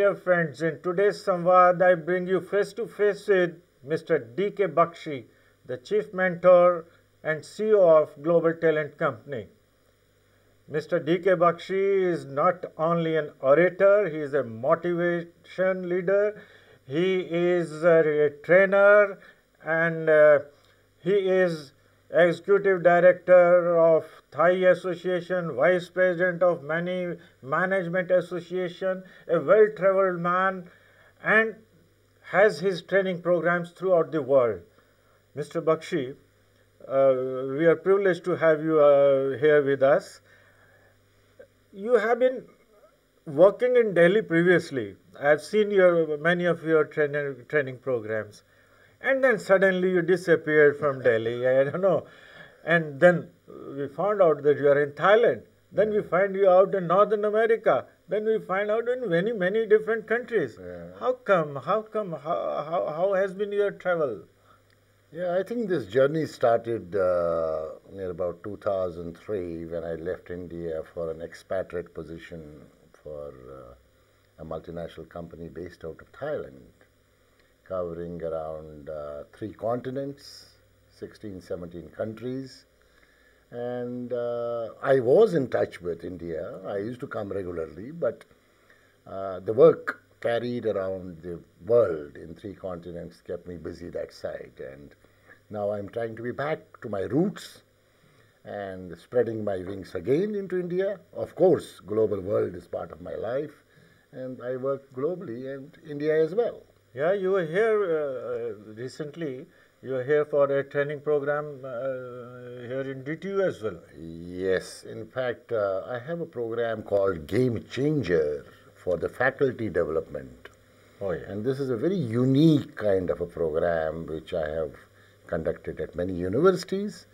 Dear friends, in today's Samvaad, I bring you face to face with Mr. D.K. Bakshi, the Chief Mentor and CEO of Global Talent Company. Mr. D.K. Bakshi is not only an orator, he is a motivation leader, he is a trainer, and he is Executive Director of Thai Association, Vice President of many Management Association, a well-traveled man, and has his training programs throughout the world. Mr. Bakshi, we are privileged to have you here with us. You have been working in Delhi previously. I have seen many of your training programs. And then suddenly you disappeared from Delhi, I don't know. And then we found out that you are in Thailand. Then we find you out in Northern America. Then we find out in many, many different countries. Yeah. How come? How has been your travel? Yeah, I think this journey started near about 2003 when I left India for an expatriate position for a multinational company based out of Thailand, covering around 3 continents, 16, 17 countries. And I was in touch with India. I used to come regularly, but the work carried around the world in 3 continents kept me busy that side. And now I'm trying to be back to my roots and spreading my wings again into India. Of course, global world is part of my life, and I work globally and India as well. Yeah, you were here recently. You were here for a training program here in DTU as well. Yes, in fact, I have a program called Game Changer for the faculty development. Oh, yeah. And this is a very unique kind of a program which I have conducted at many universities.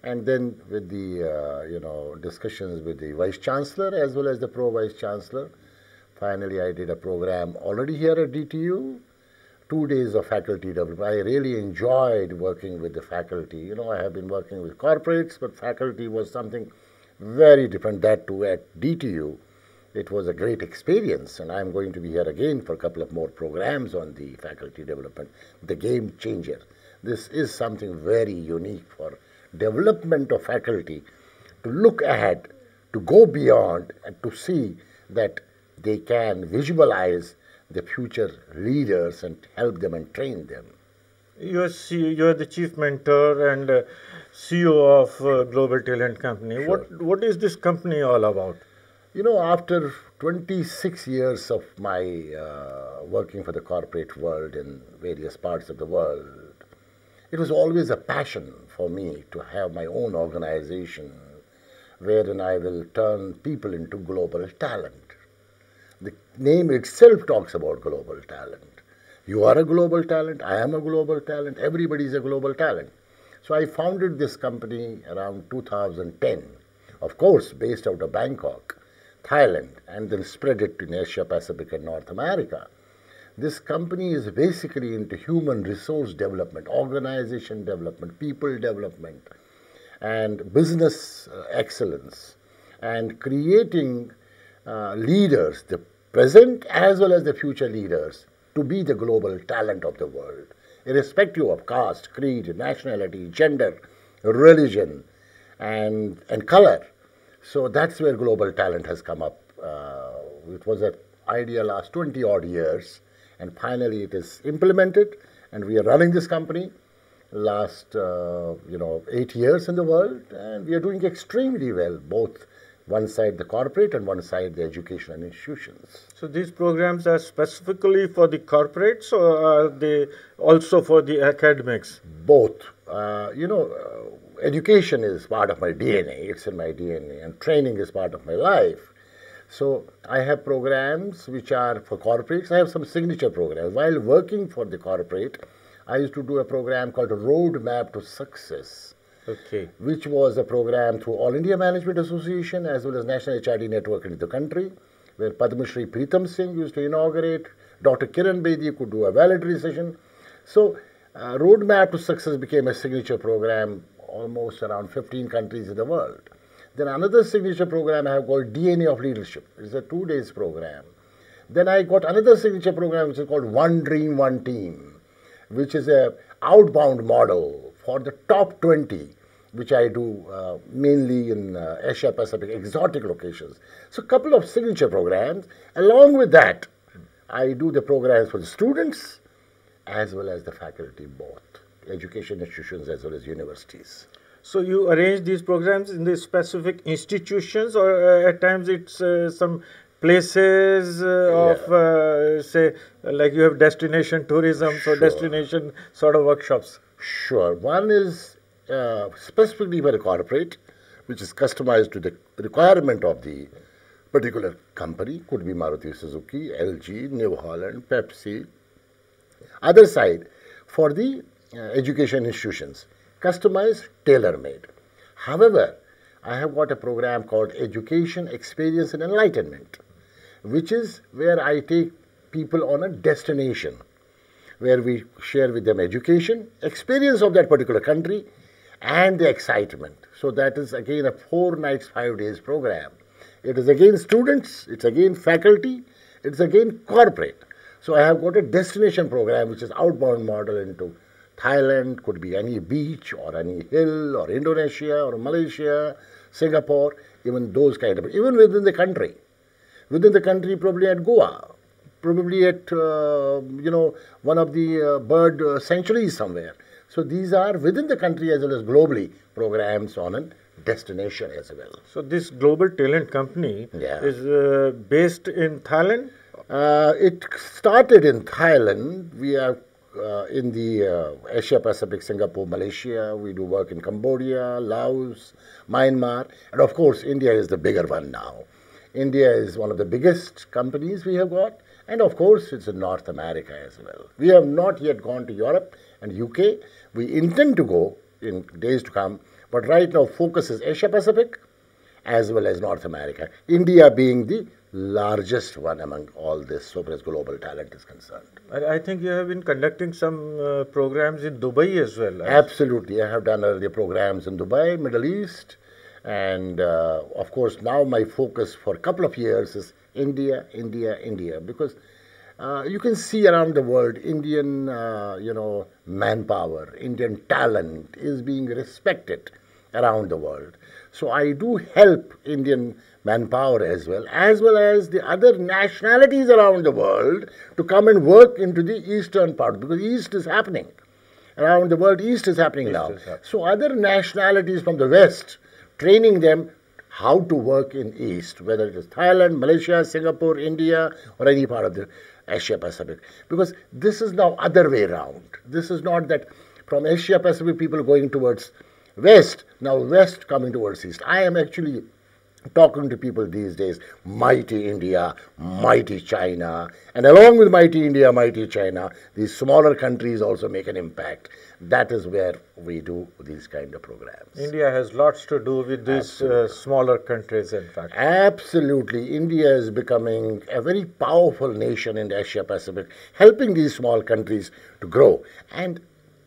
And then with the, discussions with the Vice Chancellor as well as the Pro-Vice Chancellor, finally I did a program already here at DTU. 2 days of faculty development. I really enjoyed working with the faculty. I have been working with corporates, but faculty was something very different. That too at DTU. It was a great experience, and I'm going to be here again for a couple of more programs on the faculty development. The Game Changer. This is something very unique for development of faculty to look ahead, to go beyond, and to see that they can visualize the future leaders and help them and train them. You are the chief mentor and CEO of Global Talent Company. Sure. What is this company all about? After 26 years of my working for the corporate world in various parts of the world, it was always a passion for me to have my own organization wherein I will turn people into global talent. The name itself talks about global talent. You are a global talent, I am a global talent, everybody is a global talent. So I founded this company around 2010, of course based out of Bangkok, Thailand, and then spread it to Asia Pacific and North America. This company is basically into human resource development, organization development, people development, and business excellence, and creating leaders, the present as well as the future leaders, to be the global talent of the world, irrespective of caste, creed, nationality, gender, religion, and color. So that's where global talent has come up. It was an idea last 20 odd years, and finally it is implemented, and we are running this company last 8 years in the world, and we are doing extremely well, both one side the corporate and one side the education and institutions. So these programs are specifically for the corporates, or are they also for the academics? Both. Education is part of my DNA. It's in my DNA, and training is part of my life. So I have programs which are for corporates. I have some signature programs. While working for the corporate, I used to do a program called Roadmap to Success. Okay. Which was a program through All India Management Association as well as National HRD Network in the country, where Padma Shri Pritam Singh used to inaugurate, Dr. Kiran Bedi could do a valedictory session. So Roadmap to Success became a signature program almost around 15 countries in the world. Then another signature program I have called DNA of Leadership. It's a 2 days program Then I got another signature program which is called One Dream, One Team, which is a outbound model for the top 20, which I do mainly in Asia Pacific exotic locations. So a couple of signature programs. Along with that, I do the programs for the students as well as the faculty, both education institutions as well as universities. So you arrange these programs in the specific institutions, or at times it's some places of, say, like you have destination tourism, so destination sort of workshops. Sure. One is specifically for a corporate, which is customized to the requirement of the particular company. Could be Maruti Suzuki, LG, New Holland, Pepsi. Other side, for the education institutions, customized, tailor-made. However, I have got a program called Education, Experience and Enlightenment, which is where I take people on a destination, where we share with them education, experience of that particular country, and the excitement. So that is again a 4 nights, 5 days program. It is again students, it's again faculty, it's again corporate. So I have got a destination program which is outbound model into Thailand, could be any beach or any hill or Indonesia or Malaysia, Singapore, even those kind of, even within the country. Within the country, probably at Goa, probably at, one of the bird sanctuaries somewhere. So these are within the country as well as globally programs on a destination as well. So this global talent company is based in Thailand? It started in Thailand. We are in the Asia Pacific, Singapore, Malaysia. We do work in Cambodia, Laos, Myanmar, and of course India is the bigger one now. India is one of the biggest companies we have got, and of course it's in North America as well. We have not yet gone to Europe and UK. We intend to go in days to come, but right now focus is Asia Pacific as well as North America. India being the largest one among all this, so far as global talent is concerned. I think you have been conducting some programs in Dubai as well. Absolutely. I have done earlier programs in Dubai, Middle East, and of course now my focus for a couple of years is India, India, India, because you can see around the world Indian, manpower, Indian talent is being respected around the world. So I do help Indian manpower as well as the other nationalities around the world to come and work into the eastern part, because East is happening. Around the world, East is happening now. So other nationalities from the West, training them how to work in East, whether it is Thailand, Malaysia, Singapore, India, or any part of the Asia Pacific. Because this is now other way around. This is not that from Asia Pacific people going towards West, now West coming towards East. I am actually talking to people these days, mighty India, mighty China, and along with mighty India, mighty China, these smaller countries also make an impact. That is where we do these kind of programs. India has lots to do with these smaller countries, in fact. Absolutely. India is becoming a very powerful nation in the Asia Pacific, helping these small countries to grow. And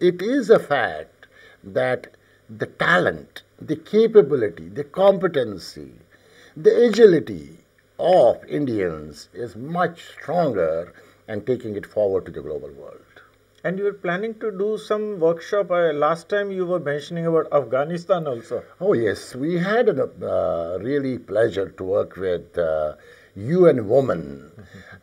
it is a fact that the talent, the capability, the competency, the agility of Indians is much stronger and taking it forward to the global world. And you were planning to do some workshop. Last time you were mentioning about Afghanistan also. Oh yes, we had a really pleasure to work with UN Women,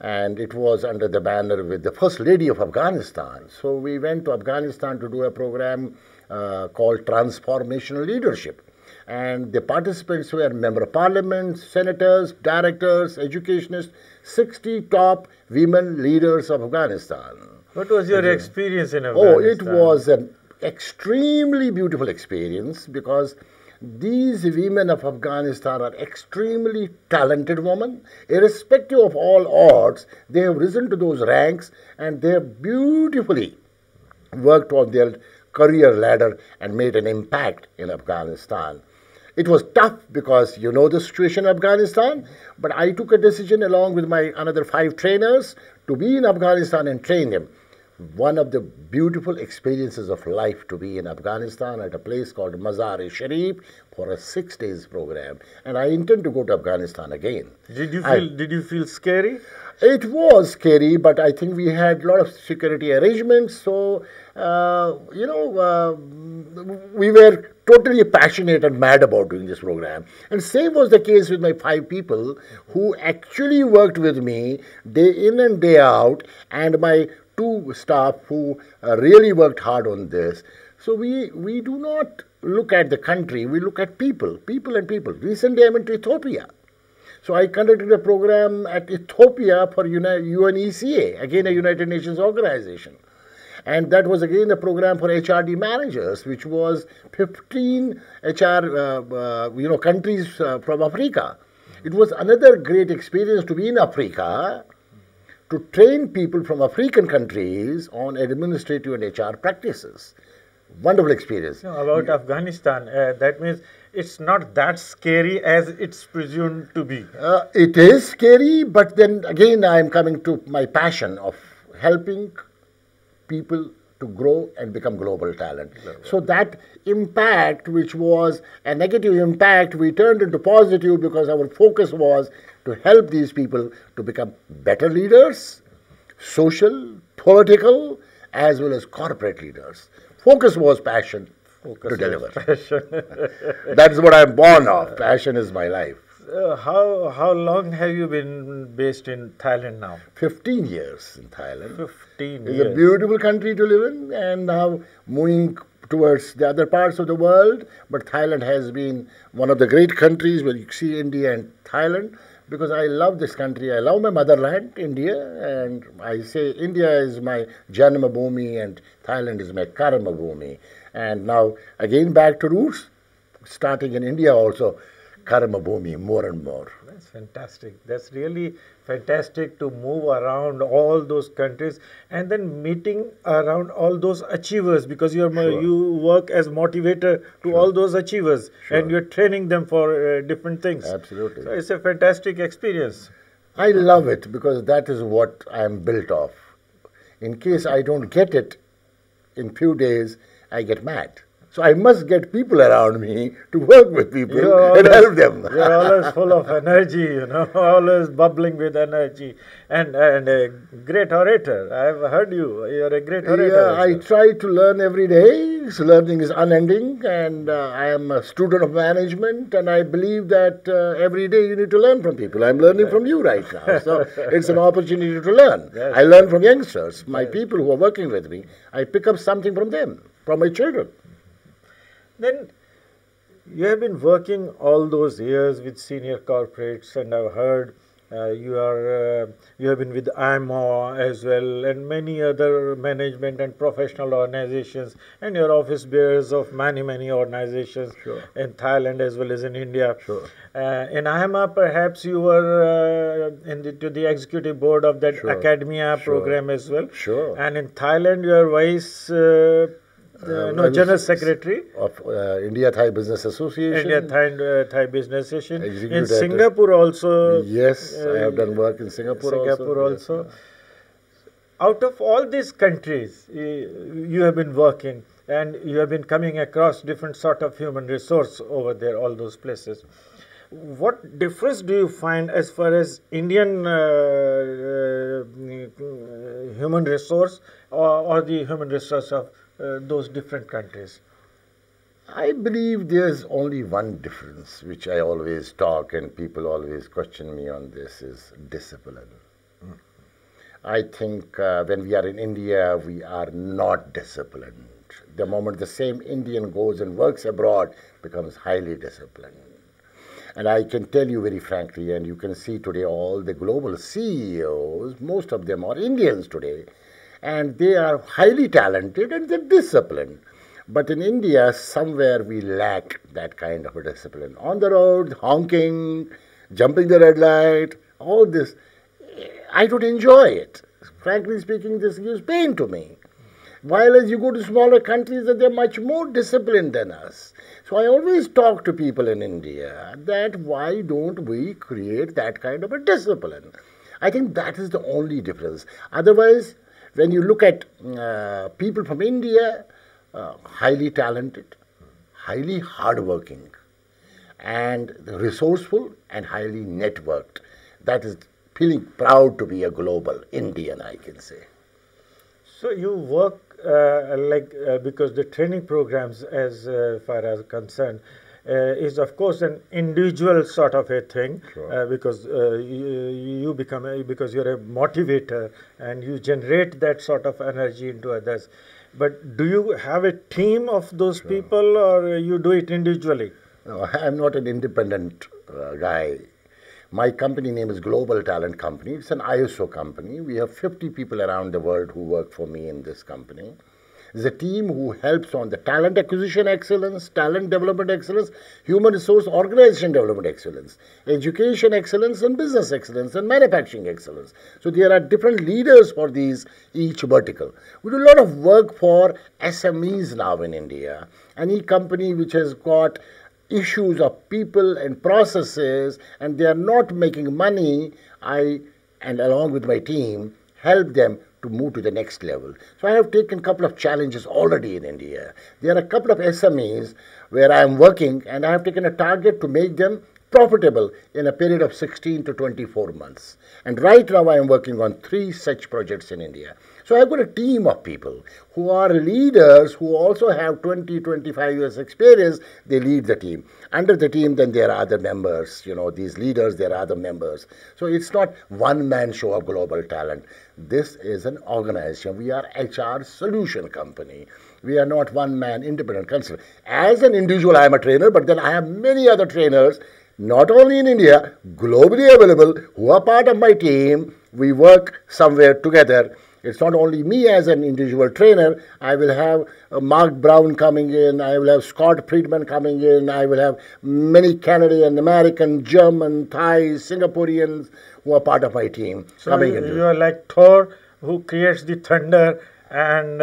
and it was under the banner with the First Lady of Afghanistan. So we went to Afghanistan to do a program called Transformational Leadership. And the participants were Member of Parliament, senators, directors, educationists, 60 top women leaders of Afghanistan. What was your experience in Afghanistan? Oh, it was an extremely beautiful experience, because these women of Afghanistan are extremely talented women. Irrespective of all odds, they have risen to those ranks and they have beautifully worked on their career ladder and made an impact in Afghanistan. It was tough because you know the situation in Afghanistan, but I took a decision along with my another 5 trainers to be in Afghanistan and train them. one of the beautiful experiences of life to be in Afghanistan at a place called Mazar-e-Sharif for a 6 days program. And I intend to go to Afghanistan again. Did you feel scary? It was scary, but I think we had a lot of security arrangements. So, we were totally passionate and mad about doing this program. And same was the case with my 5 people who actually worked with me day in and day out, and my 2 staff who really worked hard on this. So we do not look at the country, we look at people and people. Recently I went to Ethiopia. So I conducted a program at Ethiopia for UNECA, again a United Nations organization. And that was again a program for HRD managers, which was 15 HR countries from Africa. It was another great experience to be in Africa, to train people from African countries on administrative and HR practices. Wonderful experience. About Afghanistan, that means it's not that scary as it's presumed to be. It is scary, but then again I am coming to my passion of helping people to grow and become global talent. So that impact, which was a negative impact, we turned into positive because our focus was to help these people to become better leaders, social, political, as well as corporate leaders. Focus was passion to deliver. That's what I'm born of. Passion is my life. How long have you been based in Thailand now? 15 years in Thailand. 15 It's years. a beautiful country to live in, and now moving towards the other parts of the world. But Thailand has been one of the great countries where you see India and Thailand, because I love this country. I love my motherland, India, and I say India is my Janma Bhoomi and Thailand is my Karma Bhoomi. And now again back to roots, starting in India also, Karma Bhoomi more and more. That's fantastic. That's really fantastic to move around all those countries and then meeting around all those achievers, because you work as motivator to all those achievers and you're training them for different things. Absolutely. So it's a fantastic experience. I love it because that is what I am built of. In case I don't get it in few days, I get mad. So I must get people around me to work with people and help them. You're always full of energy, always bubbling with energy, and a great orator. I've heard you. You're a great orator. Yeah, I try to learn every day. So learning is unending, and I am a student of management, and I believe that every day you need to learn from people. I'm learning from you right now. So it's an opportunity to learn. Yes. I learn from youngsters, my people who are working with me. I pick up something from them, from my children. Then you have been working all those years with senior corporates, and I've heard you have been with IMO as well, and many other management and professional organizations, and your office bears of many organizations in Thailand as well as in India. In IMO, perhaps you were to the executive board of that academia program as well. And in Thailand, you are vice. General Secretary of India Thai Business Association. India Thai Business Association. Executive in Singapore also. Yes, I have done work in Singapore also. Yes. Out of all these countries, you have been working, and you have been coming across different sort of human resource over there, all those places. What difference do you find as far as Indian human resource or the human resource of those different countries? I believe there's only one difference, which I always talk and people always question me on this, is discipline. I think when we are in India, we are not disciplined. The moment the same Indian goes and works abroad, becomes highly disciplined. And I can tell you very frankly, and you can see today all the global CEOs, most of them are Indians today, and they are highly talented and they're disciplined. But in India, somewhere we lack that kind of a discipline. On the road, honking, jumping the red light, all this, I don't enjoy it. Frankly speaking, this gives pain to me. While as you go to smaller countries, they're much more disciplined than us. So I always talk to people in India that why don't we create that kind of a discipline? I think that is the only difference. Otherwise, When you look at people from India, highly talented, highly hardworking, and resourceful and highly networked. That is feeling proud to be a global Indian, I can say. So you work because the training programs, as far as concerned, is of course an individual sort of a thing. Sure. Because you become because you're a motivator and you generate that sort of energy into others. But do you have a team of those people, or you do it individually? No, I'm not an independent guy. My company name is Global Talent Company. It's an ISO company. We have 50 people around the world who work for me in this company. It's a team who helps on the talent acquisition excellence, talent development excellence, human resource organization development excellence, education excellence, and business excellence, and manufacturing excellence. So there are different leaders for each vertical. We do a lot of work for SMEs now in India. Any company which has got issues of people and processes and they are not making money, and along with my team, help them to move to the next level. So I have taken a couple of challenges already in India. There are a couple of SMEs where I am working and I have taken a target to make them profitable in a period of 16 to 24 months. And right now I am working on 3 such projects in India. So I've got a team of people who are leaders who also have 20, 25 years experience. They lead the team. Under the team, then there are other members. These leaders, there are other members. So it's not one-man show of global talent. This is an organization. We are HR solution company. We are not one-man independent consultant. As an individual, I am a trainer, but then I have many other trainers, not only in India, globally available, who are part of my team. We work somewhere together. It's not only me as an individual trainer. I will have Mark Brown coming in. I will have Scott Friedman coming in. I will have many Canadian, American, German, Thai, Singaporeans who are part of my team coming in. You are like Thor who creates the thunder, and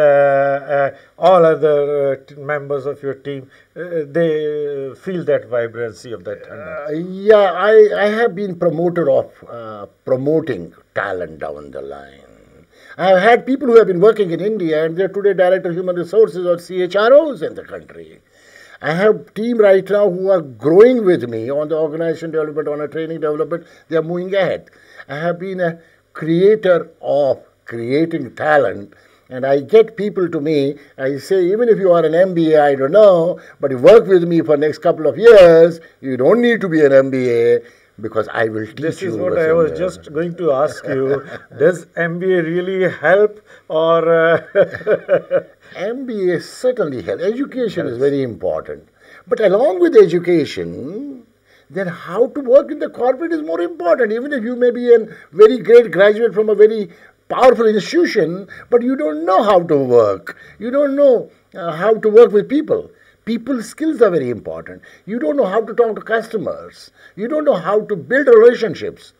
all other members of your team, they feel that vibrancy of that thunder. Yeah, I have been promoter of promoting talent down the line. I have had people who have been working in India and they're today Director of Human Resources or CHROs in the country. I have team right now who are growing with me on the organization development, on a training development. They are moving ahead. I have been a creator of creating talent, and I get people to me. I say, even if you are an MBA, I don't know, but you work with me for next couple of years, you don't need to be an MBA. Because I will teach you. This is what I was just going to ask you. Does MBA really help, or MBA certainly helps. Education is very important. But along with education, then how to work in the corporate is more important. Even if you may be a very great graduate from a very powerful institution, but you don't know how to work. You don't know how to work with people. People's skills are very important. You don't know how to talk to customers. You don't know how to build relationships.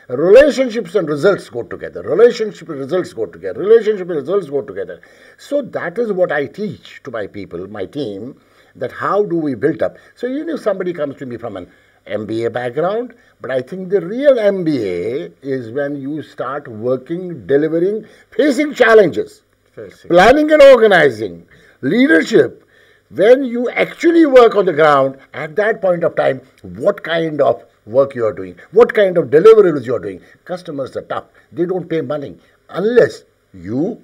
Relationships and results go together. Relationship and results go together. Relationship and results go together. So that is what I teach to my people, my team, that how do we build up. So even if somebody comes to me from an MBA background, but I think the real MBA is when you start working, delivering, facing challenges, planning and organizing, leadership. When you actually work on the ground, at that point of time, what kind of work you are doing, what kind of deliverables you are doing. Customers are tough. They don't pay money unless you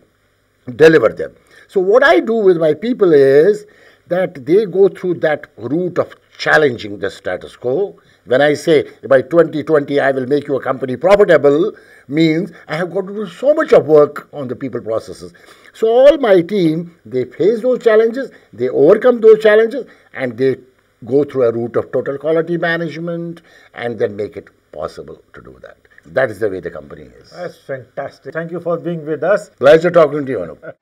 deliver them. So what I do with my people is that they go through that route of challenging the status quo. When I say by 2020 I will make your company profitable, means I have got to do so much of work on the people processes. So all my team, they face those challenges, they overcome those challenges, and they go through a route of total quality management and then make it possible to do that. That is the way the company is. That's fantastic. Thank you for being with us. Pleasure talking to you, Anoop.